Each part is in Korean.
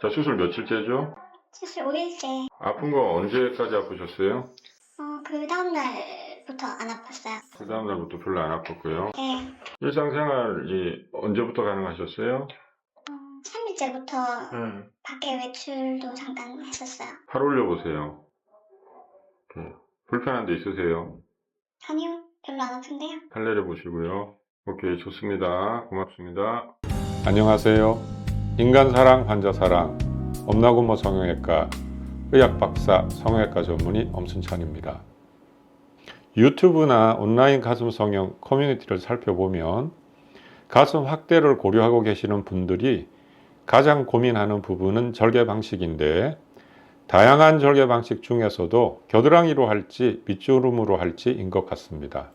자, 수술 며칠째죠? 수술 5일째. 아픈 거 언제까지 아프셨어요? 그 다음날부터 안 아팠어요. 그 다음날부터 별로 안 아팠고요. 네. 일상생활이 언제부터 가능하셨어요? 3일째부터 밖에 외출도 잠깐 했었어요. 팔 올려보세요. 불편한 데 있으세요? 아니요, 별로 안 아픈데요. 팔 내려보시고요. 오케이, 좋습니다. 고맙습니다. 안녕하세요. 인간사랑, 환자사랑, 엄나구모 성형외과 의학박사 성형외과 전문의 엄순찬입니다. 유튜브나 온라인 가슴 성형 커뮤니티를 살펴보면 가슴 확대를 고려하고 계시는 분들이 가장 고민하는 부분은 절개 방식인데, 다양한 절개 방식 중에서도 겨드랑이로 할지 밑주름으로 할지인 것 같습니다.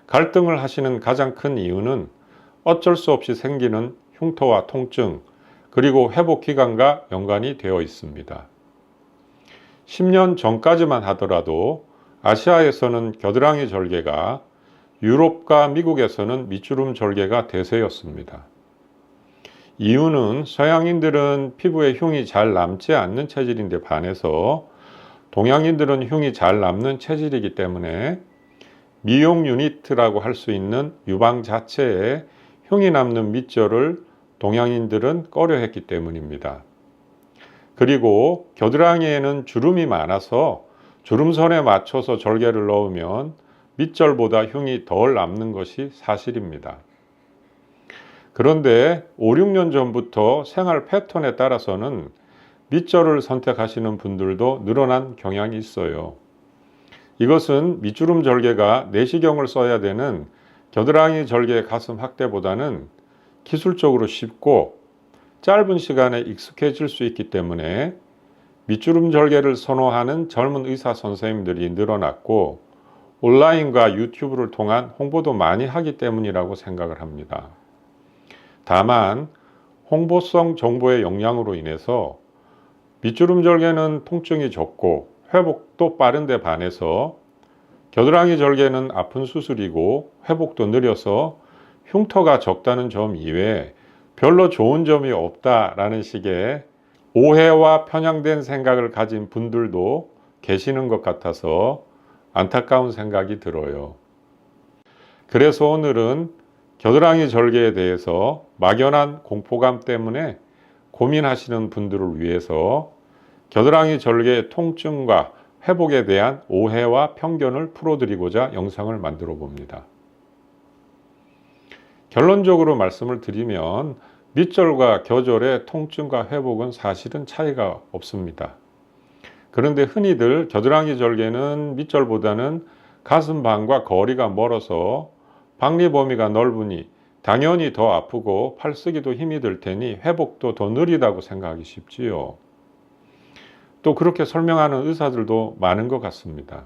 갈등을 하시는 가장 큰 이유는 어쩔 수 없이 생기는 흉터와 통증, 그리고 회복 기간과 연관이 되어 있습니다. 10년 전까지만 하더라도 아시아에서는 겨드랑이 절개가, 유럽과 미국에서는 밑주름 절개가 대세였습니다. 이유는 서양인들은 피부에 흉이 잘 남지 않는 체질인데 반해서 동양인들은 흉이 잘 남는 체질이기 때문에 미용 유니트라고 할 수 있는 유방 자체에 흉이 남는 밑절을 동양인들은 꺼려했기 때문입니다. 그리고 겨드랑이에는 주름이 많아서 주름선에 맞춰서 절개를 넣으면 밑절보다 흉이 덜 남는 것이 사실입니다. 그런데 5, 6년 전부터 생활 패턴에 따라서는 밑절을 선택하시는 분들도 늘어난 경향이 있어요. 이것은 밑주름 절개가 내시경을 써야 되는 겨드랑이 절개 가슴 확대보다는 기술적으로 쉽고 짧은 시간에 익숙해질 수 있기 때문에 밑주름 절개를 선호하는 젊은 의사 선생님들이 늘어났고, 온라인과 유튜브를 통한 홍보도 많이 하기 때문이라고 생각을 합니다. 다만 홍보성 정보의 영향으로 인해서 밑주름 절개는 통증이 적고 회복도 빠른데 반해서 겨드랑이 절개는 아픈 수술이고 회복도 느려서 흉터가 적다는 점 이외에 별로 좋은 점이 없다라는 식의 오해와 편향된 생각을 가진 분들도 계시는 것 같아서 안타까운 생각이 들어요. 그래서 오늘은 겨드랑이 절개에 대해서 막연한 공포감 때문에 고민하시는 분들을 위해서 겨드랑이 절개의 통증과 회복에 대한 오해와 편견을 풀어드리고자 영상을 만들어 봅니다. 결론적으로 말씀을 드리면 밑절과 겨절의 통증과 회복은 사실은 차이가 없습니다. 그런데 흔히들 겨드랑이 절개는 밑절보다는 가슴방과 거리가 멀어서 박리 범위가 넓으니 당연히 더 아프고 팔 쓰기도 힘이 들 테니 회복도 더 느리다고 생각하기 쉽지요. 또 그렇게 설명하는 의사들도 많은 것 같습니다.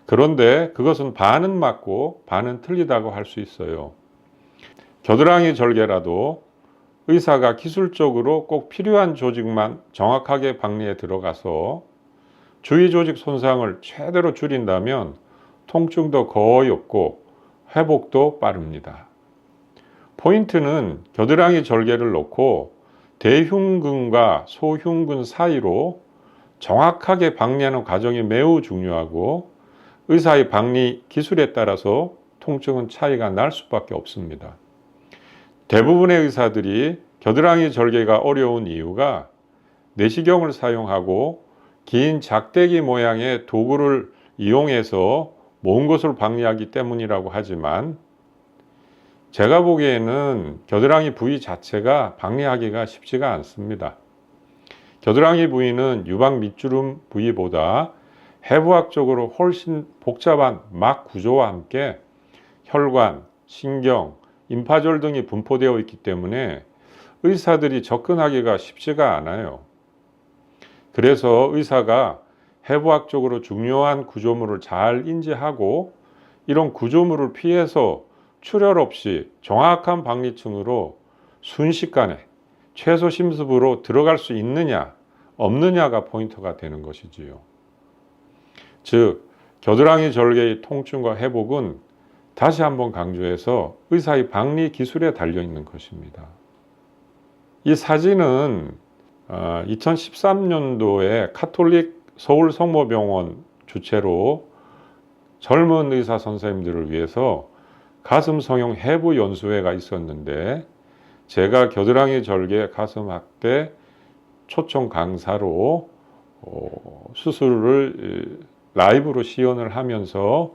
그런데 그것은 반은 맞고 반은 틀리다고 할 수 있어요. 겨드랑이 절개라도 의사가 기술적으로 꼭 필요한 조직만 정확하게 박리에 들어가서 주위 조직 손상을 최대로 줄인다면 통증도 거의 없고 회복도 빠릅니다. 포인트는 겨드랑이 절개를 놓고 대흉근과 소흉근 사이로 정확하게 박리하는 과정이 매우 중요하고, 의사의 박리 기술에 따라서 통증은 차이가 날 수밖에 없습니다. 대부분의 의사들이 겨드랑이 절개가 어려운 이유가 내시경을 사용하고 긴 작대기 모양의 도구를 이용해서 먼 곳을 박리하기 때문이라고 하지만, 제가 보기에는 겨드랑이 부위 자체가 박리하기가 쉽지가 않습니다. 겨드랑이 부위는 유방 밑주름 부위보다 해부학적으로 훨씬 복잡한 막 구조와 함께 혈관, 신경, 임파절 등이 분포되어 있기 때문에 의사들이 접근하기가 쉽지가 않아요. 그래서 의사가 해부학적으로 중요한 구조물을 잘 인지하고 이런 구조물을 피해서 출혈 없이 정확한 박리층으로 순식간에 최소 심습으로 들어갈 수 있느냐 없느냐가 포인트가 되는 것이지요. 즉 겨드랑이 절개의 통증과 회복은 다시 한번 강조해서 의사의 박리 기술에 달려 있는 것입니다. 이 사진은 2013년도에 카톨릭 서울 성모병원 주최로 젊은 의사 선생님들을 위해서 가슴 성형 해부 연수회가 있었는데, 제가 겨드랑이 절개 가슴 확대 초청 강사로 수술을 라이브로 시연을 하면서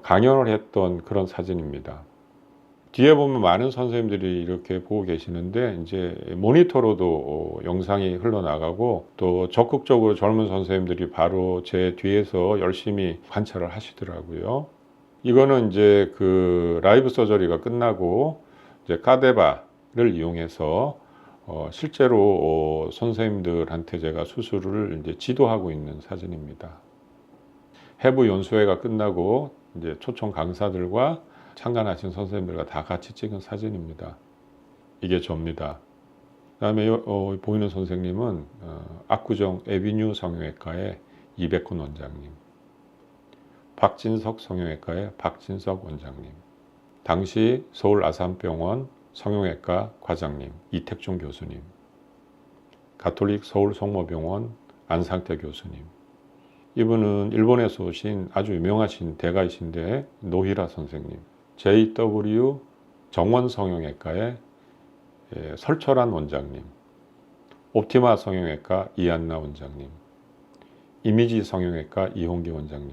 강연을 했던 그런 사진입니다. 뒤에 보면 많은 선생님들이 이렇게 보고 계시는데, 이제 모니터로도 영상이 흘러나가고, 또 적극적으로 젊은 선생님들이 바로 제 뒤에서 열심히 관찰을 하시더라고요. 이거는 이제 그 라이브 서저리가 끝나고 이제 카데바를 이용해서 실제로 선생님들한테 제가 수술을 이제 지도하고 있는 사진입니다. 해부 연수회가 끝나고 이제 초청 강사들과 참관하신 선생님들과 다 같이 찍은 사진입니다. 이게 저입니다. 그다음에 보이는 선생님은 압구정 에비뉴 성형외과의 이백훈 원장님, 박진석 성형외과의 박진석 원장님, 당시 서울 아산병원 성형외과 과장님 이택종 교수님, 가톨릭 서울 성모병원 안상태 교수님, 이분은 일본에서 오신 아주 유명하신 대가이신데 노히라 선생님, JW 정원 성형외과의 설철한 원장님, 옵티마 성형외과 이한나 원장님, 이미지 성형외과 이홍기 원장님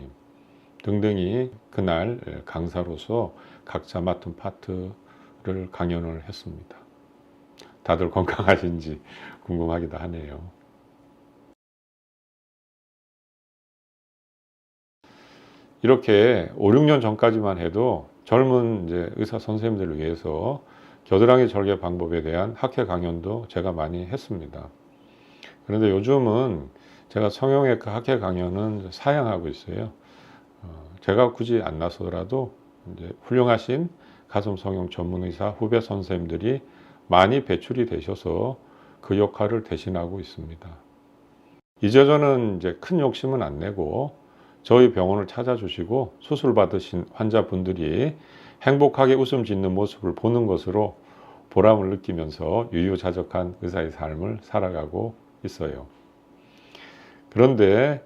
등등이 그날 강사로서 각자 맡은 파트를 강연을 했습니다. 다들 건강하신지 궁금하기도 하네요. 이렇게 5, 6년 전까지만 해도 젊은 이제 의사 선생님들을 위해서 겨드랑이 절개 방법에 대한 학회 강연도 제가 많이 했습니다. 그런데 요즘은 제가 성형외과 학회 강연은 사양하고 있어요. 제가 굳이 안 나서더라도 이제 훌륭하신 가슴 성형 전문 의사 후배 선생님들이 많이 배출이 되셔서 그 역할을 대신하고 있습니다. 이제 저는 이제 큰 욕심은 안 내고 저희 병원을 찾아주시고 수술 받으신 환자분들이 행복하게 웃음 짓는 모습을 보는 것으로 보람을 느끼면서 유유자적한 의사의 삶을 살아가고 있어요. 그런데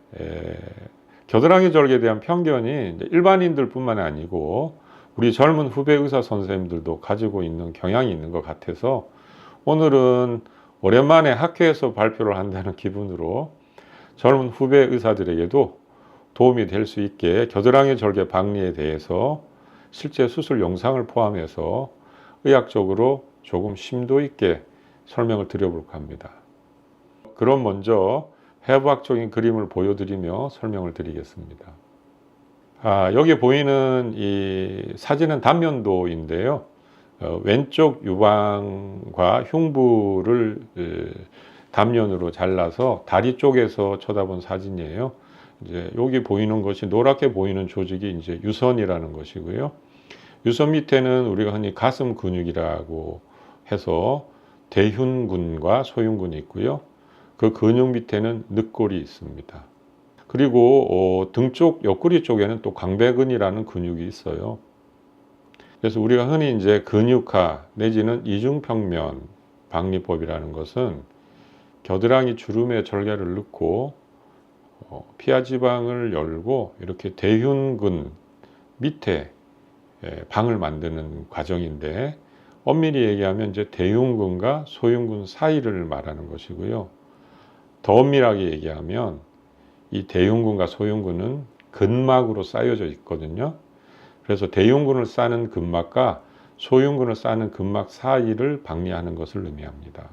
겨드랑이 절개에 대한 편견이 일반인들 뿐만 아니고 우리 젊은 후배 의사 선생님들도 가지고 있는 경향이 있는 것 같아서 오늘은 오랜만에 학회에서 발표를 한다는 기분으로 젊은 후배 의사들에게도 도움이 될 수 있게 겨드랑이 절개 박리에 대해서 실제 수술 영상을 포함해서 의학적으로 조금 심도 있게 설명을 드려볼까 합니다. 그럼 먼저 해부학적인 그림을 보여드리며 설명을 드리겠습니다. 여기 보이는 이 사진은 단면도인데요. 왼쪽 유방과 흉부를 단면으로 잘라서 다리 쪽에서 쳐다본 사진이에요. 이제 여기 보이는 것이 노랗게 보이는 조직이 이제 유선이라는 것이고요. 유선 밑에는 우리가 흔히 가슴 근육이라고 해서 대흉근과 소흉근이 있고요. 그 근육 밑에는 늑골이 있습니다. 그리고 등 쪽 옆구리 쪽에는 또 광배근이라는 근육이 있어요. 그래서 우리가 흔히 이제 근육화 내지는 이중평면 박리법이라는 것은 겨드랑이 주름에 절개를 넣고 피하 지방을 열고 이렇게 대흉근 밑에 방을 만드는 과정인데, 엄밀히 얘기하면 이제 대흉근과 소흉근 사이를 말하는 것이고요. 더 엄밀하게 얘기하면 이 대흉근과 소흉근은 근막으로 쌓여져 있거든요. 그래서 대흉근을 싸는 근막과 소흉근을 싸는 근막 사이를 박리하는 것을 의미합니다.